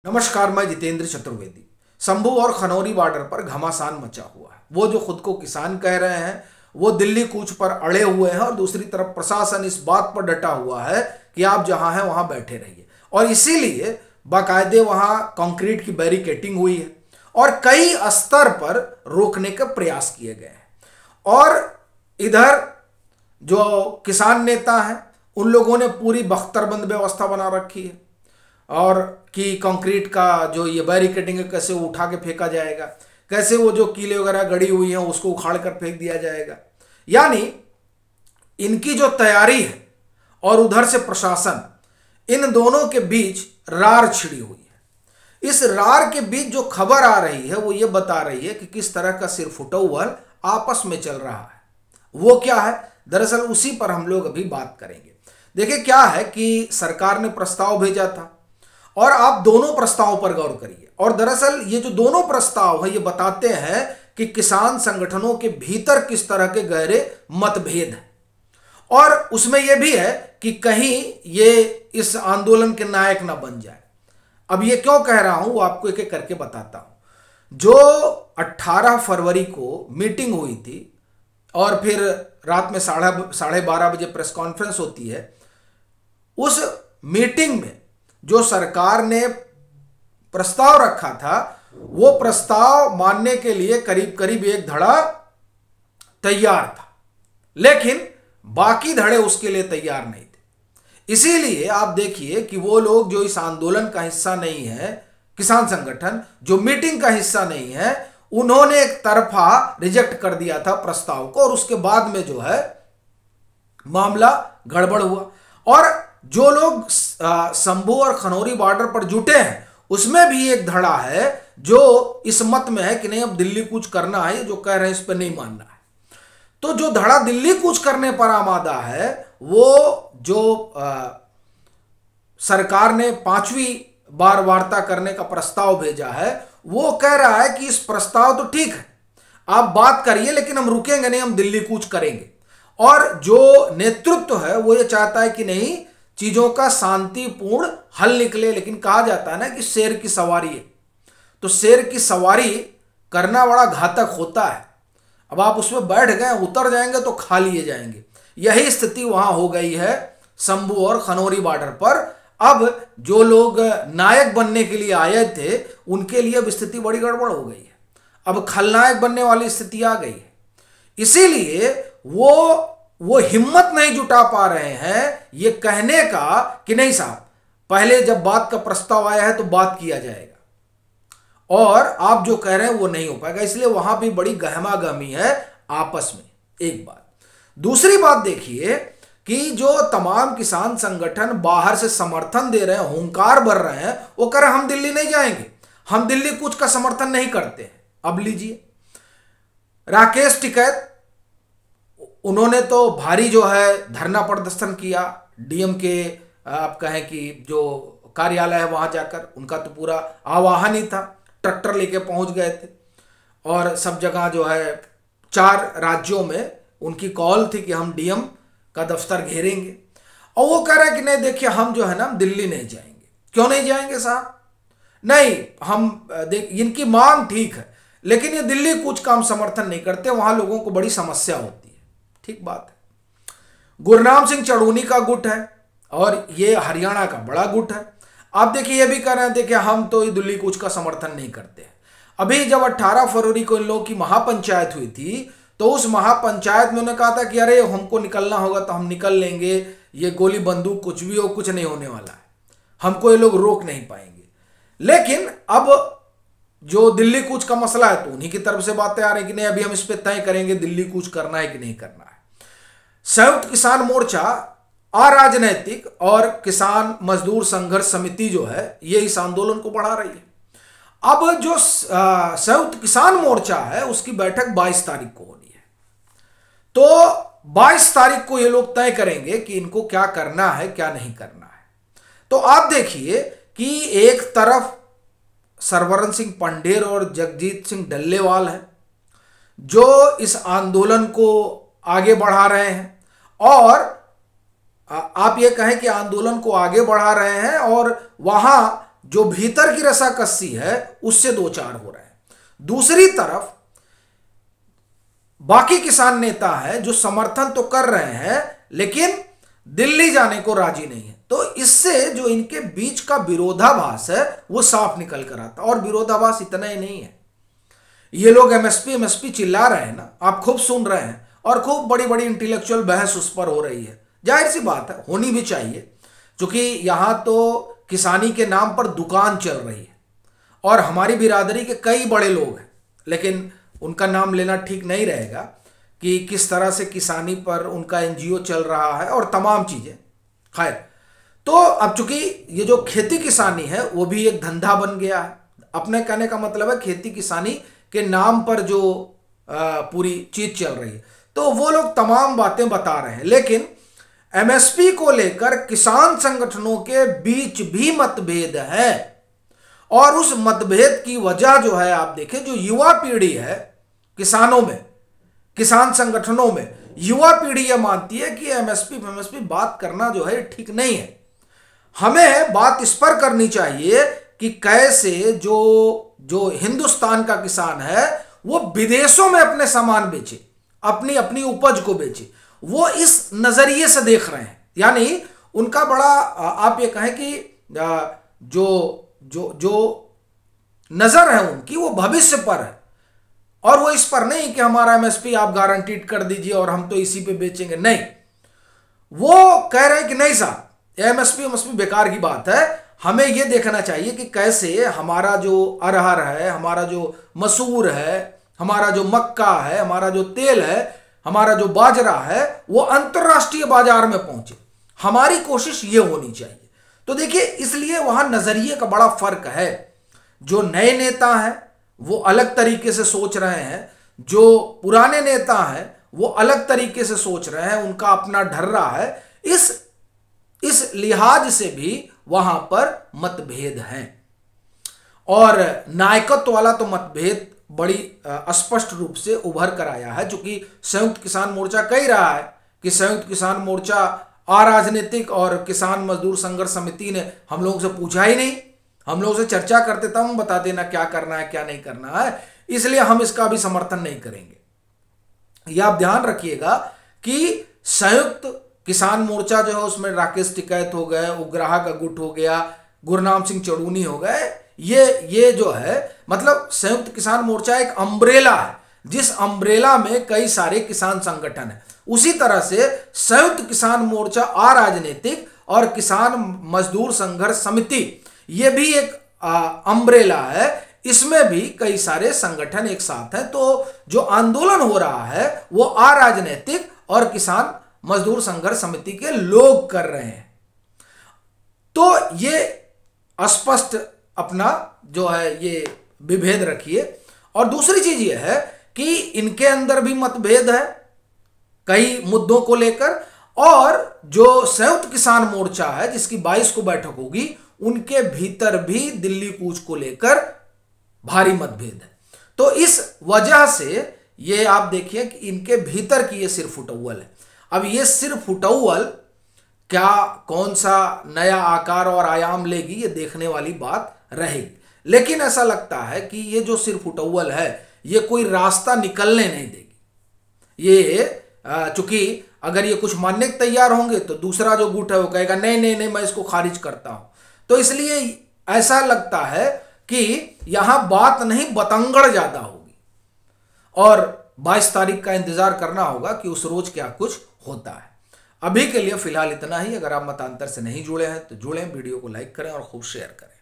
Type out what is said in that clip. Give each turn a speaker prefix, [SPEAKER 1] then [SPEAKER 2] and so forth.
[SPEAKER 1] नमस्कार, मैं जितेंद्र चतुर्वेदी। शंभू और खनौरी बॉर्डर पर घमासान मचा हुआ है। वो जो खुद को किसान कह रहे हैं वो दिल्ली कूच पर अड़े हुए हैं और दूसरी तरफ प्रशासन इस बात पर डटा हुआ है कि आप जहां हैं वहां बैठे रहिए, और इसीलिए बाकायदे वहां कंक्रीट की बैरिकेटिंग हुई है और कई स्तर पर रोकने के प्रयास किए गए हैं। और इधर जो किसान नेता हैं उन लोगों ने पूरी बख्तरबंद व्यवस्था बना रखी है और कि कंक्रीट का जो ये बैरिकेडिंग है कैसे वो उठा के फेंका जाएगा, कैसे वो जो कीले वगैरह गड़ी हुई हैं उसको उखाड़ कर फेंक दिया जाएगा। यानी इनकी जो तैयारी है और उधर से प्रशासन, इन दोनों के बीच रार छिड़ी हुई है। इस रार के बीच जो खबर आ रही है वो ये बता रही है कि किस तरह का सिरफुटौल आपस में चल रहा है। वो क्या है, दरअसल उसी पर हम लोग अभी बात करेंगे। देखिए क्या है कि सरकार ने प्रस्ताव भेजा था और आप दोनों प्रस्तावों पर गौर करिए। और दरअसल ये जो दोनों प्रस्ताव है ये बताते हैं कि किसान संगठनों के भीतर किस तरह के गहरे मतभेद हैं, और उसमें यह भी है कि कहीं ये इस आंदोलन के नायक ना बन जाए। अब ये क्यों कह रहा हूं वो आपको एक एक करके बताता हूं। जो 18 फरवरी को मीटिंग हुई थी और फिर रात में 12:30 बजे प्रेस कॉन्फ्रेंस होती है, उस मीटिंग में जो सरकार ने प्रस्ताव रखा था वो प्रस्ताव मानने के लिए करीब करीब एक धड़ा तैयार था, लेकिन बाकी धड़े उसके लिए तैयार नहीं थे। इसीलिए आप देखिए कि वो लोग जो इस आंदोलन का हिस्सा नहीं है, किसान संगठन जो मीटिंग का हिस्सा नहीं है, उन्होंने एक तरफा रिजेक्ट कर दिया था प्रस्ताव को, और उसके बाद में जो है मामला गड़बड़ हुआ। और जो लोग शंभू और खनौरी बॉर्डर पर जुटे हैं उसमें भी एक धड़ा है जो इस मत में है कि नहीं अब दिल्ली कूच करना है, जो कह रहे हैं इस पर नहीं मानना है। तो जो धड़ा दिल्ली कूच करने पर आमादा है वो जो सरकार ने 5वीं बार वार्ता करने का प्रस्ताव भेजा है वो कह रहा है कि इस प्रस्ताव तो ठीक है, आप बात करिए, लेकिन हम रुकेंगे नहीं, हम दिल्ली कूच करेंगे। और जो नेतृत्व है वो ये चाहता है कि नहीं, चीजों का शांतिपूर्ण हल निकले। लेकिन कहा जाता है ना कि शेर की सवारी है, तो शेर की सवारी करना बड़ा घातक होता है। अब आप उसमें बैठ गए, उतर जाएंगे तो खा लिए जाएंगे। यही स्थिति वहां हो गई है शंभू और खनौरी बॉर्डर पर। अब जो लोग नायक बनने के लिए आए थे उनके लिए अब स्थिति बड़ी गड़बड़ हो गई है। अब खलनायक बनने वाली स्थिति आ गई है। इसीलिए वो हिम्मत नहीं जुटा पा रहे हैं ये कहने का कि नहीं साहब, पहले जब बात का प्रस्ताव आया है तो बात किया जाएगा, और आप जो कह रहे हैं वो नहीं हो पाएगा। इसलिए वहां भी बड़ी गहमागहमी है आपस में। एक बात। दूसरी बात देखिए कि जो तमाम किसान संगठन बाहर से समर्थन दे रहे हैं, हुंकार भर रहे हैं, वो कह रहे हैं हम दिल्ली नहीं जाएंगे, हम दिल्ली कूच का समर्थन नहीं करते हैं। अब लीजिए राकेश टिकैत, उन्होंने तो भारी जो है धरना प्रदर्शन किया डीएम के, आप कहें कि जो कार्यालय है वहां जाकर, उनका तो पूरा आवाहन ही था, ट्रैक्टर लेके पहुंच गए थे और सब जगह जो है 4 राज्यों में उनकी कॉल थी कि हम डीएम का दफ्तर घेरेंगे। और वो कह रहे हैं कि नहीं देखिए हम जो है ना दिल्ली नहीं जाएंगे। क्यों नहीं जाएंगे साहब? नहीं, हम देख, इनकी मांग ठीक है लेकिन ये दिल्ली कूच का हम समर्थन नहीं करते, वहां लोगों को बड़ी समस्या होती है। ठीक बात है। गुरनाम सिंह चढ़ूनी का गुट है और ये हरियाणा का बड़ा गुट है। आप देखिए ये भी कह रहे हैं देखिए हम तो दिल्ली कूच का समर्थन नहीं करते। अभी जब 18 फरवरी को इन लोगों की महापंचायत हुई थी तो उस महापंचायत में उन्होंने कहा था कि अरे हमको निकलना होगा तो हम निकल लेंगे, ये गोली बंदूक कुछ भी हो, कुछ नहीं होने वाला है, हमको ये लोग रोक नहीं पाएंगे। लेकिन अब जो दिल्ली कूच का मसला है तो उन्हीं की तरफ से बातें आ रही कि नहीं अभी हम इस पे तय करेंगे दिल्ली कूच करना है कि नहीं करना है। संयुक्त किसान मोर्चा अराजनैतिक और किसान मजदूर संघर्ष समिति जो है ये इस आंदोलन को बढ़ा रही है। अब जो संयुक्त किसान मोर्चा है उसकी बैठक 22 तारीख को होनी है, तो 22 तारीख को ये लोग तय करेंगे कि इनको क्या करना है क्या नहीं करना है। तो आप देखिए कि एक तरफ सरवरण सिंह पंढेर और जगजीत सिंह डल्लेवाल है जो इस आंदोलन को आगे बढ़ा रहे हैं, और आप ये कहें कि आंदोलन को आगे बढ़ा रहे हैं और वहां जो भीतर की रसाकसी है उससे दो चार हो रहे हैं। दूसरी तरफ बाकी किसान नेता है जो समर्थन तो कर रहे हैं लेकिन दिल्ली जाने को राजी नहीं है। तो इससे जो इनके बीच का विरोधाभास है वो साफ निकल कर आता। और विरोधाभास इतना ही नहीं है, ये लोग एमएसपी एमएसपी चिल्ला रहे हैं ना, आप खूब सुन रहे हैं और खूब बड़ी बड़ी इंटेलेक्चुअल बहस उस पर हो रही है। जाहिर सी बात है, होनी भी चाहिए, क्योंकि यहां तो किसानी के नाम पर दुकान चल रही है और हमारी बिरादरी के कई बड़े लोग हैं, लेकिन उनका नाम लेना ठीक नहीं रहेगा कि किस तरह से किसानी पर उनका एनजीओ चल रहा है और तमाम चीजें। खैर, तो अब चूंकि ये जो खेती किसानी है वो भी एक धंधा बन गया है। अपने कहने का मतलब है खेती किसानी के नाम पर जो पूरी चीज चल रही है, तो वो लोग तमाम बातें बता रहे हैं। लेकिन एमएसपी को लेकर किसान संगठनों के बीच भी मतभेद है और उस मतभेद की वजह जो है, आप देखें, जो युवा पीढ़ी है किसानों में, किसान संगठनों में युवा पीढ़ी यह मानती है कि एमएसपी बात करना जो है ठीक नहीं है। हमें बात इस पर करनी चाहिए कि कैसे जो हिंदुस्तान का किसान है वो विदेशों में अपने सामान बेचे, अपनी अपनी उपज को बेचे। वो इस नजरिए से देख रहे हैं, यानी उनका बड़ा आप ये कहें कि जो नजर है उनकी वो भविष्य पर है और वो इस पर नहीं कि हमारा एमएसपी आप गारंटीड कर दीजिए और हम तो इसी पे बेचेंगे। नहीं, वो कह रहे हैं कि नहीं साहब, एमएसपी बेकार की बात है। हमें यह देखना चाहिए कि कैसे हमारा जो अरहर है, हमारा जो मसूर है, हमारा जो मक्का है, हमारा जो तेल है, हमारा जो बाजरा है, वो अंतरराष्ट्रीय बाजार में पहुंचे। हमारी कोशिश ये होनी चाहिए। तो देखिए, इसलिए वहां नजरिए का बड़ा फर्क है। जो नए नेता हैं वो अलग तरीके से सोच रहे हैं, जो पुराने नेता हैं वो अलग तरीके से सोच रहे हैं, उनका अपना ढर्रा है। इस लिहाज से भी वहां पर मतभेद हैं और नायकत्व वाला तो मतभेद बड़ी स्पष्ट रूप से उभर कर आया है। चूंकि संयुक्त किसान मोर्चा कह रहा है कि संयुक्त किसान मोर्चा अराजनीतिक और किसान मजदूर संघर्ष समिति ने हम लोगों से पूछा ही नहीं, हम लोगों से चर्चा करते तब हम बता देना क्या करना है क्या नहीं करना है, इसलिए हम इसका भी समर्थन नहीं करेंगे। यह आप ध्यान रखिएगा कि संयुक्त किसान मोर्चा जो है उसमें राकेश टिकैत हो गए, उग्राहा का गुट हो गया, गुरनाम सिंह चड़ूनी हो गए, ये जो है मतलब संयुक्त किसान मोर्चा एक अम्ब्रेला है, जिस अम्ब्रेला में कई सारे किसान संगठन है। उसी तरह से संयुक्त किसान मोर्चा अराजनीतिक और किसान मजदूर संघर्ष समिति ये भी एक अम्ब्रेला है, इसमें भी कई सारे संगठन एक साथ हैं। तो जो आंदोलन हो रहा है वो अराजनीतिक और किसान मजदूर संघर्ष समिति के लोग कर रहे हैं। तो ये स्पष्ट अपना जो है ये विभेद रखिए। और दूसरी चीज ये है कि इनके अंदर भी मतभेद है कई मुद्दों को लेकर, और जो संयुक्त किसान मोर्चा है जिसकी 22 को बैठक होगी उनके भीतर भी दिल्ली कूच को लेकर भारी मतभेद है। तो इस वजह से ये आप देखिए कि इनके भीतर की ये सिर्फ फुटौल है। अब ये सिर्फ फुटौल क्या कौन सा नया आकार और आयाम लेगी ये देखने वाली बात रहेगी, लेकिन ऐसा लगता है कि ये जो सिर्फ फुटौल है ये कोई रास्ता निकलने नहीं देगी। ये चूंकि अगर ये कुछ मानने के तैयार होंगे तो दूसरा जो गुट है वो कहेगा नहीं नहीं नहीं मैं इसको खारिज करता हूं। तो इसलिए ऐसा लगता है कि यहां बात नहीं बतंगड़ ज्यादा होगी और 22 तारीख का इंतजार करना होगा कि उस रोज क्या कुछ होता है। अभी के लिए फिलहाल इतना ही। अगर आप मतांतर से नहीं जुड़े हैं तो जुड़ें, वीडियो को लाइक करें और खूब शेयर करें।